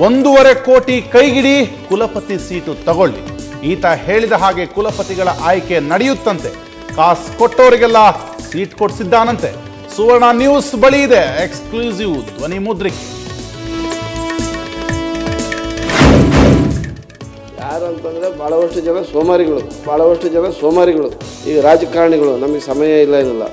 1.5 ಕೋಟಿ ಕೈಗಿಡಿ, ಕುಲಪತಿ ಸೀಟು ತಗೊಳ್ಳಿ. ಈತ ಹೇಳಿದ ಹಾಗೆ ಕುಲಪತಿಗಳ ಆಯ್ಕೆ ನಡೆಯುತ್ತಂತೆ. ಕಾಸು ಕೊಟ್ಟವರಿಗೆಲ್ಲ ಸೀಟ್ ಕೊಡಿಸಿದ್ದಾನಂತೆ. ಸುವರ್ಣ ನ್ಯೂಸ್ ಬಳಿ ಇದೆ ಎಕ್ಸ್ಕ್ಲೂಸಿವ್ ಧ್ವನಿ ಮುದ್ರಿಕೆ. ಯಾರಂತಂದ್ರೆ ಬಹಳಷ್ಟು ಜನ ಸೋಮಾರಿಗಳು ಈಗ ರಾಜಕಾರಣಿಗಳು. ನಮಗೆ ಸಮಯ ಇಲ್ಲ.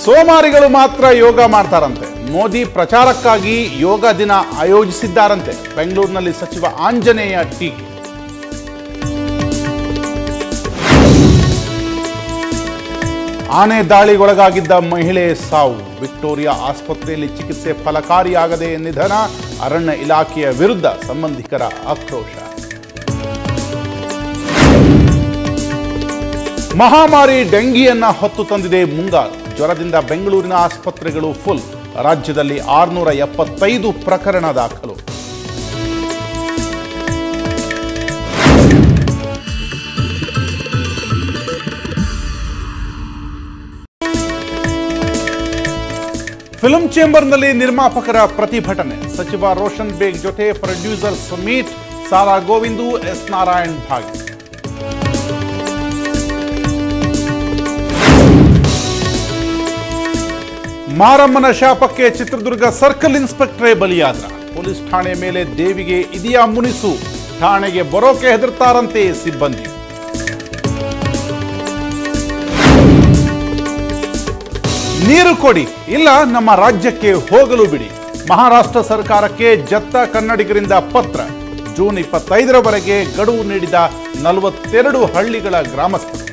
ಸೋಮಾರಿಗಳು ಮಾತ್ರ ಯೋಗ ಮಾಡ್ತಾರಂತೆ. ಮೋದಿ ಪ್ರಚಾರಕ್ಕಾಗಿ ಯೋಗ ದಿನ ಆಯೋಜಿಸಿದ್ದಾರಂತೆ. ಬೆಂಗಳೂರಿನಲ್ಲಿ ಸಚಿವ ಆಂಜನೇಯ ಟೀಕೆ. ಆನೆ ದಾಳಿಗೊಳಗಾಗಿದ್ದ ಮಹಿಳೆ ಸಾವು. ವಿಕ್ಟೋರಿಯಾ ಆಸ್ಪತ್ರೆಯಲ್ಲಿ ಚಿಕಿತ್ಸೆ ಫಲಕಾರಿಯಾಗದೆ ನಿಧನ. ಅರಣ್ಯ ಇಲಾಖೆಯ ವಿರುದ್ಧ ಸಂಬಂಧಿಕರ ಆಕ್ರೋಶ. ಮಹಾಮಾರಿ ಡೆಂಗಿಯನ್ನ ಹೊತ್ತು ತಂದಿದೆ ಮುಂಗಾರು. ಜ್ವರದಿಂದ ಬೆಂಗಳೂರಿನ ಆಸ್ಪತ್ರೆಗಳು ಫುಲ್. ರಾಜ್ಯದಲ್ಲಿ 675 ಪ್ರಕರಣ ದಾಖಲು. ಫಿಲ್ಮ್ ಚೇಂಬರ್ನಲ್ಲಿ ನಿರ್ಮಾಪಕರ ಪ್ರತಿಭಟನೆ. ಸಚಿವ ರೋಷನ್ ಬೇಗ್ ಜೊತೆ producers meet. Sa Ra Govindu, S Narayan ಭಾಗಿ. ಮಾರಮ್ಮನ ಶಾಪಕ್ಕೆ ಚಿತ್ರದುರ್ಗ ಸರ್ಕಲ್ ಇನ್ಸ್ಪೆಕ್ಟರೇ ಬಲಿಯಾದ್ರ. ಪೊಲೀಸ್ ಠಾಣೆ ಮೇಲೆ ದೇವಿಗೆ ಇದೆಯಾ ಮುನಿಸು. ಠಾಣೆಗೆ ಬರೋಕೆ ಹೆದರ್ತಾರಂತೆ ಸಿಬ್ಬಂದಿ. ನೀರು ಕೊಡಿ, ಇಲ್ಲ ನಮ್ಮ ರಾಜ್ಯಕ್ಕೆ ಹೋಗಲು ಬಿಡಿ. ಮಹಾರಾಷ್ಟ್ರ ಸರ್ಕಾರಕ್ಕೆ ಜತ್ತ ಕನ್ನಡಿಗರಿಂದ ಪತ್ರ. ಜೂನ್ 25ರವರೆಗೆ ಗಡುವು ನೀಡಿದ 42 ಹಳ್ಳಿಗಳ ಗ್ರಾಮಸ್ಥರು.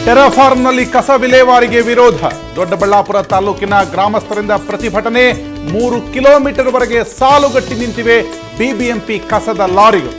ಟೆರಾಫಾರ್ಮ್ನಲ್ಲಿ ಕಸ ವಿಲೇವಾರಿಗೆ ವಿರೋಧ. ದೊಡ್ಡಬಳ್ಳಾಪುರ ತಾಲೂಕಿನ ಗ್ರಾಮಸ್ಥರಿಂದ ಪ್ರತಿಭಟನೆ. 3 ಕಿಲೋಮೀಟರ್ ವರೆಗೆ ಸಾಲುಗಟ್ಟಿ ನಿಂತಿವೆ ಬಿಬಿಎಂಪಿ ಕಸದ ಲಾರಿಗಳು.